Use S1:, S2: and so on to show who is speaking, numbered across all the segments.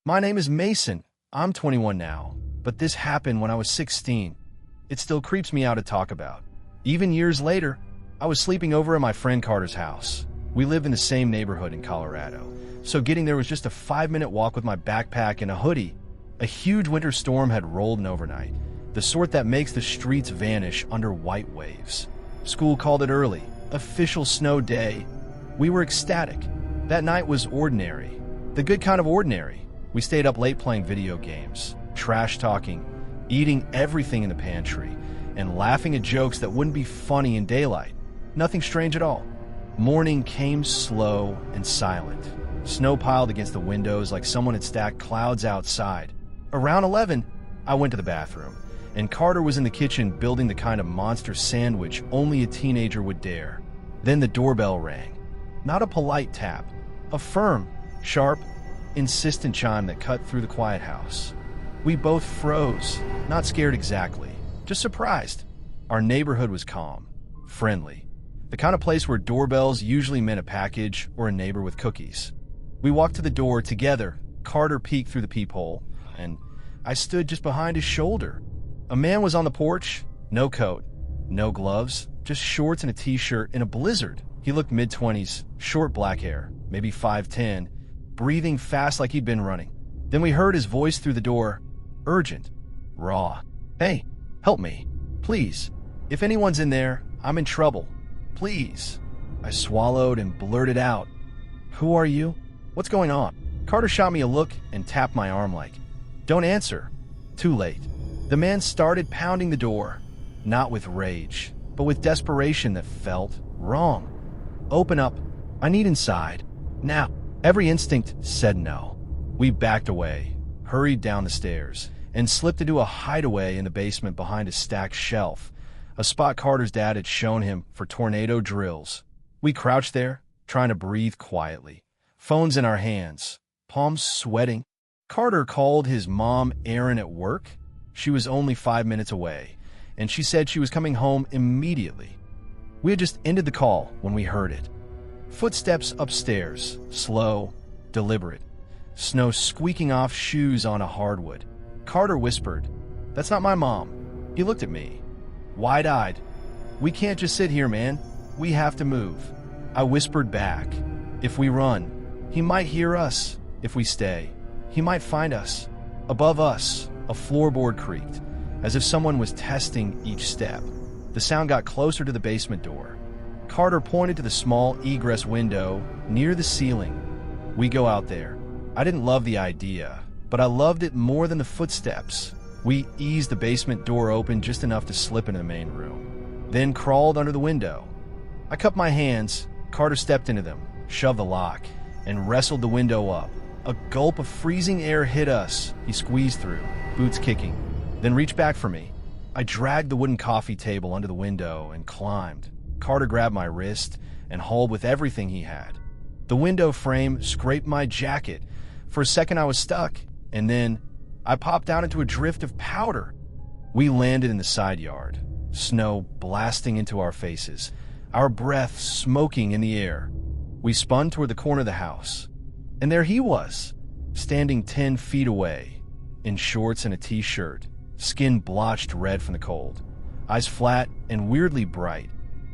S1: My name is Mason. I'm 21 now, but this happened when I was 16. It still creeps me out to talk about. Even years later, I was sleeping over at my friend Carter's house. We live in the same neighborhood in Colorado, so getting there was just a 5-minute walk with my backpack and a hoodie. A huge winter storm had rolled in overnight, the sort that makes the streets vanish under white waves. School called it early, official snow day. We were ecstatic. That night was ordinary, the good kind of ordinary. We stayed up late playing video games, trash talking, eating everything in the pantry, and laughing at jokes that wouldn't be funny in daylight. Nothing strange at all. Morning came slow and silent. Snow piled against the windows like someone had stacked clouds outside. Around 11, I went to the bathroom, and Carter was in the kitchen building the kind of monster sandwich only a teenager would dare. Then the doorbell rang. Not a polite tap, a firm, sharp, insistent chime that cut through the quiet house. We both froze, not scared exactly, just surprised. Our neighborhood was calm, friendly, the kind of place where doorbells usually meant a package or a neighbor with cookies. We walked to the door together. Carter peeked through the peephole, and I stood just behind his shoulder. A man was on the porch, no coat, no gloves, just shorts and a t-shirt in a blizzard. He looked mid-20s, short black hair, maybe 5'10", breathing fast like he'd been running. Then we heard his voice through the door, urgent, raw. "Hey, help me, please. If anyone's in there, I'm in trouble. Please." I swallowed and blurted out, "Who are you? What's going on?" Carter shot me a look and tapped my arm like, "Don't answer." Too late. The man started pounding the door, not with rage, but with desperation that felt wrong. "Open up. I need inside. Now." Every instinct said no. We backed away, hurried down the stairs, and slipped into a hideaway in the basement behind a stacked shelf, a spot Carter's dad had shown him for tornado drills. We crouched there, trying to breathe quietly, phones in our hands, palms sweating. Carter called his mom Erin at work. She was only 5 minutes away, and she said she was coming home immediately. We had just ended the call when we heard it. Footsteps upstairs, slow, deliberate, snow squeaking off shoes on a hardwood. Carter whispered, "That's not my mom." He looked at me, wide-eyed. "We can't just sit here, man. We have to move." I whispered back, "If we run, he might hear us. If we stay, he might find us." Above us, a floorboard creaked, as if someone was testing each step. The sound got closer to the basement door. Carter pointed to the small egress window near the ceiling. We go out there. I didn't love the idea, but I loved it more than the footsteps. We eased the basement door open just enough to slip into the main room, then crawled under the window. I cupped my hands. Carter stepped into them, shoved the lock, and wrestled the window up. A gulp of freezing air hit us. He squeezed through, boots kicking, then reached back for me. I dragged the wooden coffee table under the window and climbed. Carter grabbed my wrist and hauled with everything he had. The window frame scraped my jacket. For a second I was stuck, and then I popped out into a drift of powder. We landed in the side yard, snow blasting into our faces, our breath smoking in the air. We spun toward the corner of the house, and there he was, standing 10 feet away, in shorts and a t-shirt, skin blotched red from the cold, eyes flat and weirdly bright.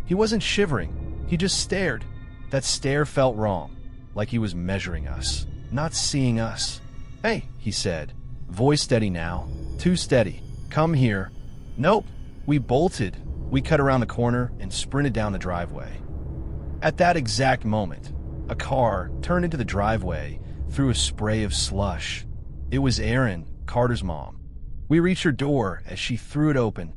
S1: He wasn't shivering, he just stared. That stare felt wrong, like he was measuring us, not seeing us. "Hey," he said, voice steady now, too steady. "Come here." Nope. We bolted. We cut around the corner and sprinted down the driveway. At that exact moment, a car turned into the driveway through a spray of slush. It was Erin, Carter's mom. We reached her door as she threw it open.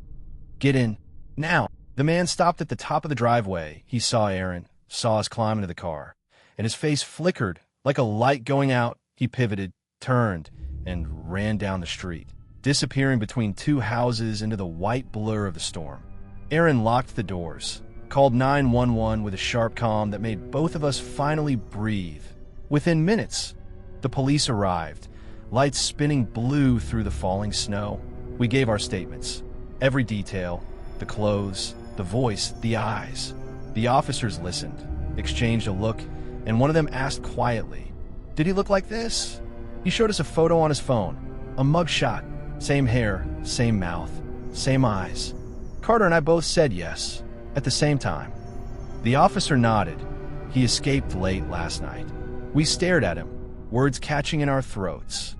S1: "Get in, now." The man stopped at the top of the driveway. He saw Erin, saw us climb into the car, and his face flickered like a light going out. He pivoted, turned, and ran down the street, disappearing between two houses into the white blur of the storm. Erin locked the doors, called 911 with a sharp calm that made both of us finally breathe. Within minutes, the police arrived, lights spinning blue through the falling snow. We gave our statements, every detail, the clothes, the voice, the eyes. The officers listened, exchanged a look, and one of them asked quietly, "Did he look like this?" He showed us a photo on his phone, a mugshot, same hair, same mouth, same eyes. Carter and I both said yes, at the same time. The officer nodded. He escaped late last night. We stared at him, words catching in our throats.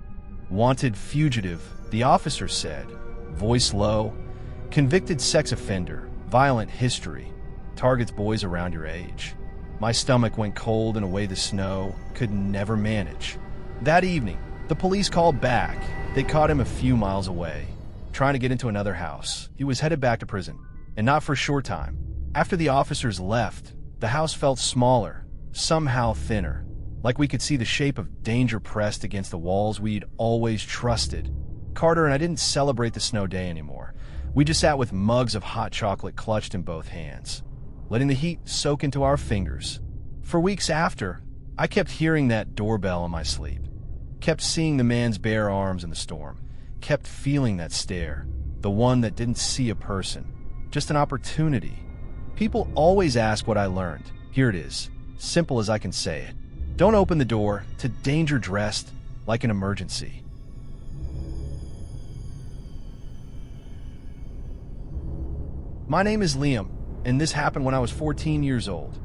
S1: Wanted fugitive, the officer said, voice low. Convicted sex offender, violent history, targets boys around your age. My stomach went cold in a way the snow could never manage. That evening, the police called back. They caught him a few miles away, trying to get into another house. He was headed back to prison, and not for a short time. After the officers left, the house felt smaller, somehow thinner, like we could see the shape of danger pressed against the walls we'd always trusted. Carter and I didn't celebrate the snow day anymore. We just sat with mugs of hot chocolate clutched in both hands, letting the heat soak into our fingers. For weeks after, I kept hearing that doorbell in my sleep, kept seeing the man's bare arms in the storm, kept feeling that stare, the one that didn't see a person, just an opportunity. People always ask what I learned. Here it is, simple as I can say it. Don't open the door to danger dressed like an emergency. My name is Liam, and this happened when I was 14 years old.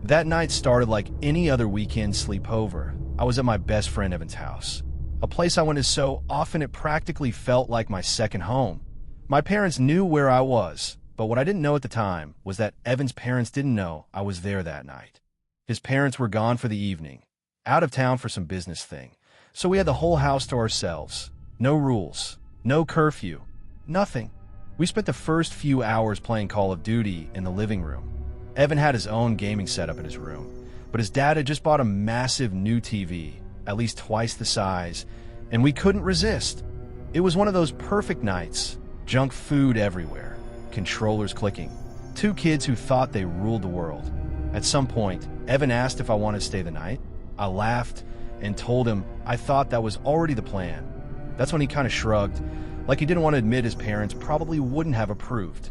S1: That night started like any other weekend sleepover. I was at my best friend Evan's house, a place I went to so often it practically felt like my second home. My parents knew where I was, but what I didn't know at the time was that Evan's parents didn't know I was there that night. His parents were gone for the evening, out of town for some business thing, so we had the whole house to ourselves. No rules, no curfew, nothing. We spent the first few hours playing Call of Duty in the living room. Evan had his own gaming setup in his room, but his dad had just bought a massive new TV, at least twice the size, and we couldn't resist. It was one of those perfect nights, junk food everywhere, controllers clicking, two kids who thought they ruled the world. At some point, Evan asked if I wanted to stay the night. I laughed and told him I thought that was already the plan. That's when he kind of shrugged, like he didn't want to admit his parents probably wouldn't have approved.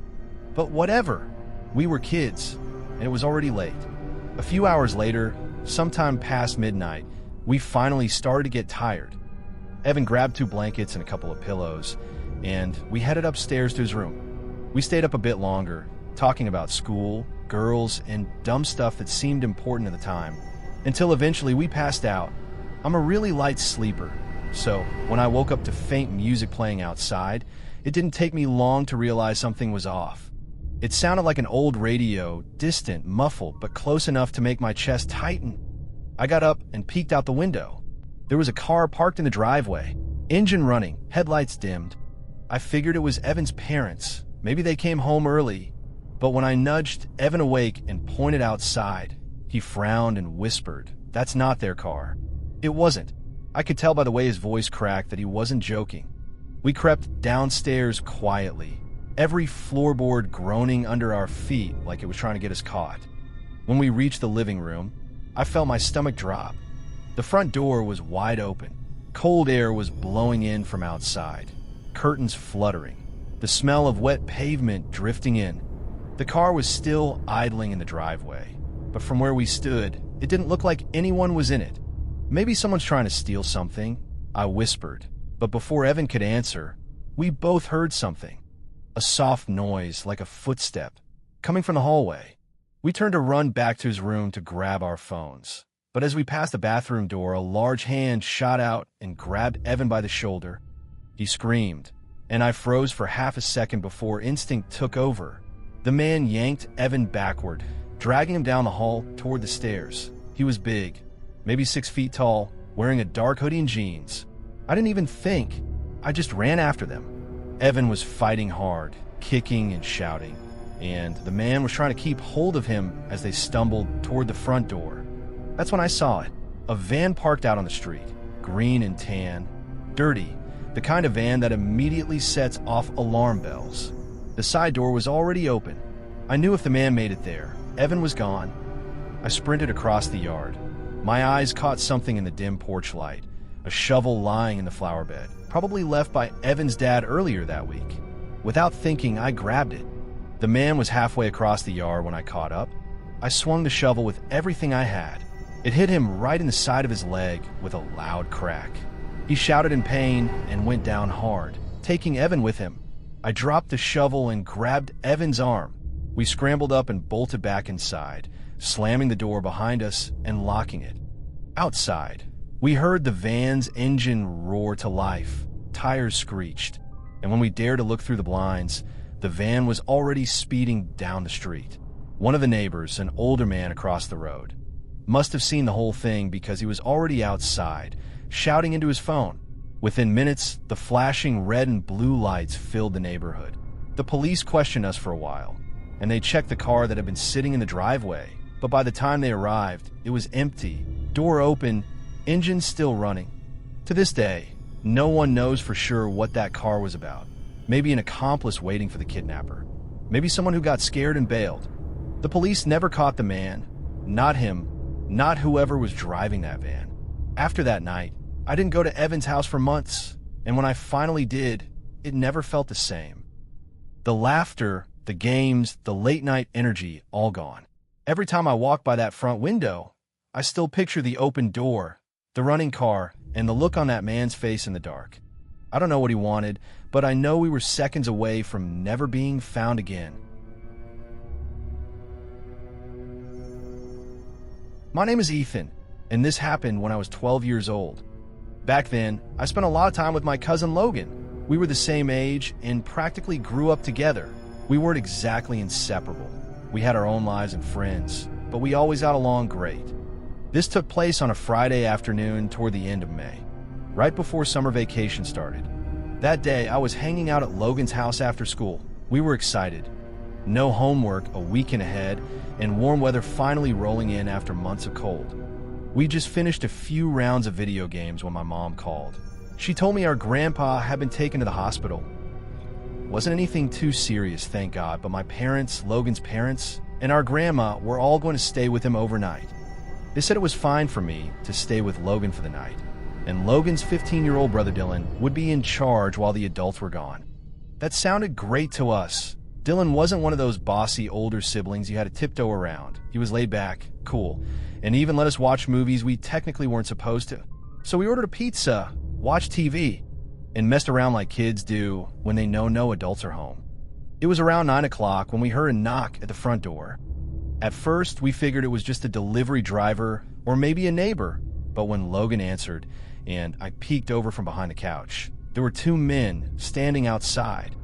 S1: But whatever. We were kids, and it was already late. A few hours later, sometime past midnight, we finally started to get tired. Evan grabbed 2 blankets and a couple of pillows, and we headed upstairs to his room. We stayed up a bit longer, talking about school, girls, and dumb stuff that seemed important at the time, until eventually we passed out. I'm a really light sleeper, so when I woke up to faint music playing outside, it didn't take me long to realize something was off. It sounded like an old radio, distant, muffled, but close enough to make my chest tighten. I got up and peeked out the window. There was a car parked in the driveway, engine running, headlights dimmed. I figured it was Evan's parents. Maybe they came home early. But when I nudged Evan awake and pointed outside, he frowned and whispered, "That's not their car." It wasn't. I could tell by the way his voice cracked that he wasn't joking. We crept downstairs quietly, every floorboard groaning under our feet like it was trying to get us caught. When we reached the living room, I felt my stomach drop. The front door was wide open. Cold air was blowing in from outside, curtains fluttering, the smell of wet pavement drifting in. The car was still idling in the driveway, but from where we stood, it didn't look like anyone was in it. "Maybe someone's trying to steal something," I whispered, but before Evan could answer, we both heard something. A soft noise like a footstep, coming from the hallway. We turned to run back to his room to grab our phones. But as we passed the bathroom door, a large hand shot out and grabbed Evan by the shoulder. He screamed, and I froze for half a second before instinct took over. The man yanked Evan backward, dragging him down the hall toward the stairs. He was big, maybe 6 feet tall, wearing a dark hoodie and jeans. I didn't even think. I just ran after them. Evan was fighting hard, kicking and shouting, and the man was trying to keep hold of him as they stumbled toward the front door. That's when I saw it. A van parked out on the street, green and tan, dirty, the kind of van that immediately sets off alarm bells. The side door was already open. I knew if the man made it there, Evan was gone. I sprinted across the yard. My eyes caught something in the dim porch light, a shovel lying in the flower bed, probably left by Evan's dad earlier that week. Without thinking, I grabbed it. The man was halfway across the yard when I caught up. I swung the shovel with everything I had. It hit him right in the side of his leg with a loud crack. He shouted in pain and went down hard, taking Evan with him. I dropped the shovel and grabbed Evan's arm. We scrambled up and bolted back inside, slamming the door behind us and locking it. Outside, we heard the van's engine roar to life. Tires screeched, and when we dared to look through the blinds, the van was already speeding down the street. One of the neighbors, an older man across the road, must have seen the whole thing because he was already outside, shouting into his phone. Within minutes, the flashing red and blue lights filled the neighborhood. The police questioned us for a while, and they checked the car that had been sitting in the driveway, but by the time they arrived, it was empty, door open, engine still running. To this day, no one knows for sure what that car was about. Maybe an accomplice waiting for the kidnapper. Maybe someone who got scared and bailed. The police never caught the man. Not him. Not whoever was driving that van. After that night, I didn't go to Evan's house for months, and when I finally did, it never felt the same. The laughter, the games, the late-night energy, all gone. Every time I walk by that front window, I still picture the open door, the running car, and the look on that man's face in the dark. I don't know what he wanted, but I know we were seconds away from never being found again. My name is Ethan, and this happened when I was 12 years old. Back then, I spent a lot of time with my cousin Logan. We were the same age and practically grew up together. We weren't exactly inseparable. We had our own lives and friends, but we always got along great. This took place on a Friday afternoon toward the end of May, right before summer vacation started. That day, I was hanging out at Logan's house after school. We were excited. No homework a weekend ahead, and warm weather finally rolling in after months of cold. We just finished a few rounds of video games when my mom called. She told me our grandpa had been taken to the hospital. Wasn't anything too serious, thank God, but my parents, Logan's parents, and our grandma were all going to stay with him overnight. They said it was fine for me to stay with Logan for the night, and Logan's 15-year-old brother Dylan would be in charge while the adults were gone. That sounded great to us. Dylan wasn't one of those bossy older siblings you had to tiptoe around. He was laid back, cool, and even let us watch movies we technically weren't supposed to. So we ordered a pizza, watched TV, and messed around like kids do when they know no adults are home. It was around 9 o'clock when we heard a knock at the front door. At first, we figured it was just a delivery driver or maybe a neighbor, but when Logan answered and I peeked over from behind the couch, there were two men standing outside.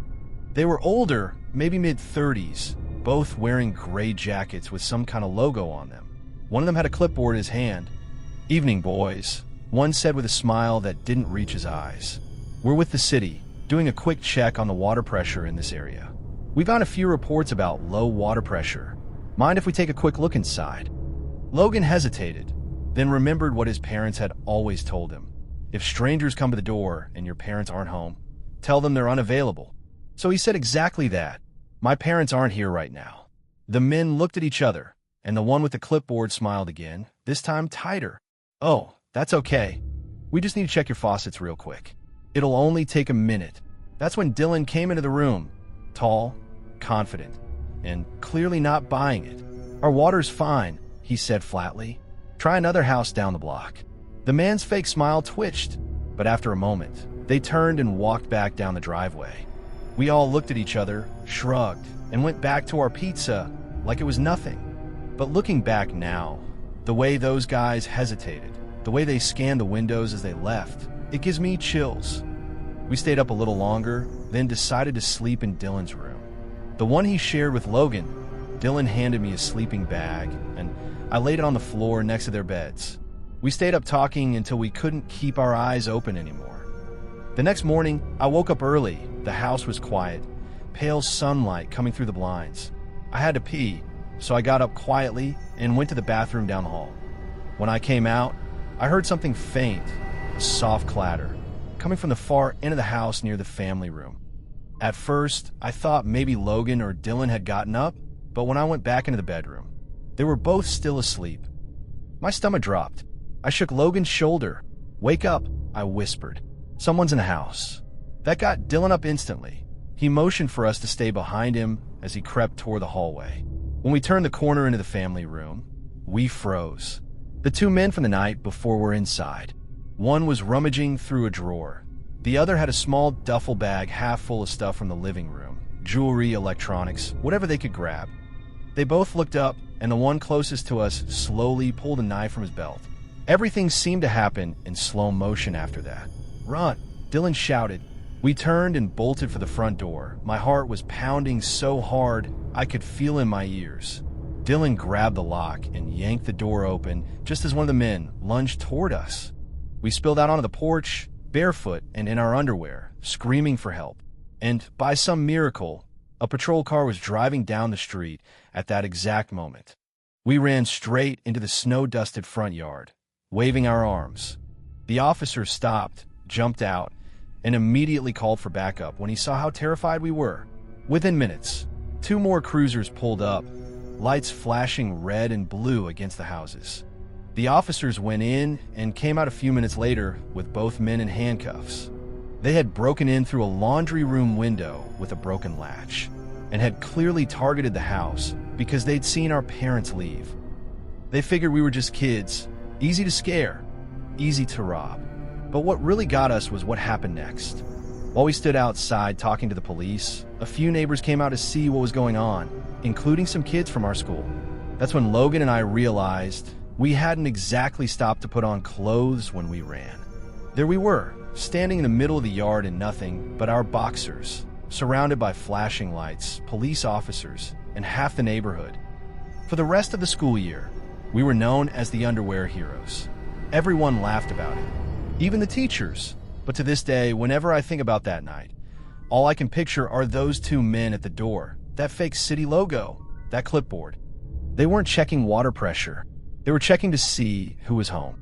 S1: They were older, maybe mid-30s, both wearing gray jackets with some kind of logo on them. One of them had a clipboard in his hand. "Evening, boys," one said with a smile that didn't reach his eyes. "We're with the city, doing a quick check on the water pressure in this area. We've got a few reports about low water pressure. Mind if we take a quick look inside?" Logan hesitated, then remembered what his parents had always told him. If strangers come to the door and your parents aren't home, tell them they're unavailable. So he said exactly that. "My parents aren't here right now." The men looked at each other, and the one with the clipboard smiled again, this time tighter. "Oh, that's okay. We just need to check your faucets real quick. It'll only take a minute." That's when Dylan came into the room, tall, confident, and clearly not buying it. "Our water's fine," he said flatly. "Try another house down the block." The man's fake smile twitched, but after a moment, they turned and walked back down the driveway. We all looked at each other, shrugged, and went back to our pizza like it was nothing. But looking back now, the way those guys hesitated, the way they scanned the windows as they left, it gives me chills. We stayed up a little longer, then decided to sleep in Dylan's room. The one he shared with Logan. Dylan handed me a sleeping bag, and I laid it on the floor next to their beds. We stayed up talking until we couldn't keep our eyes open anymore. The next morning, I woke up early. The house was quiet, pale sunlight coming through the blinds. I had to pee, so I got up quietly and went to the bathroom down the hall. When I came out, I heard something faint, a soft clatter, coming from the far end of the house near the family room. At first, I thought maybe Logan or Dylan had gotten up, but when I went back into the bedroom, they were both still asleep. My stomach dropped. I shook Logan's shoulder. "Wake up," I whispered. "Someone's in the house." That got Dylan up instantly. He motioned for us to stay behind him as he crept toward the hallway. When we turned the corner into the family room, we froze. The two men from the night before were inside. One was rummaging through a drawer. The other had a small duffel bag half full of stuff from the living room, jewelry, electronics, whatever they could grab. They both looked up, and the one closest to us slowly pulled a knife from his belt. Everything seemed to happen in slow motion after that. "Run!" Dylan shouted. We turned and bolted for the front door. My heart was pounding so hard I could feel in my ears. Dylan grabbed the lock and yanked the door open just as one of the men lunged toward us. We spilled out onto the porch, barefoot and in our underwear, screaming for help. And by some miracle, a patrol car was driving down the street at that exact moment. We ran straight into the snow-dusted front yard, waving our arms. The officer stopped, jumped out, and immediately called for backup when he saw how terrified we were. Within minutes, 2 more cruisers pulled up, lights flashing red and blue against the houses. The officers went in and came out a few minutes later with both men in handcuffs. They had broken in through a laundry room window with a broken latch and had clearly targeted the house because they'd seen our parents leave. They figured we were just kids, easy to scare, easy to rob. But what really got us was what happened next. While we stood outside talking to the police, a few neighbors came out to see what was going on, including some kids from our school. That's when Logan and I realized we hadn't exactly stopped to put on clothes when we ran. There we were, standing in the middle of the yard in nothing but our boxers, surrounded by flashing lights, police officers, and half the neighborhood. For the rest of the school year, we were known as the Underwear Heroes. Everyone laughed about it. Even the teachers. But to this day, whenever I think about that night, all I can picture are those 2 men at the door, that fake city logo, that clipboard. They weren't checking water pressure. They were checking to see who was home.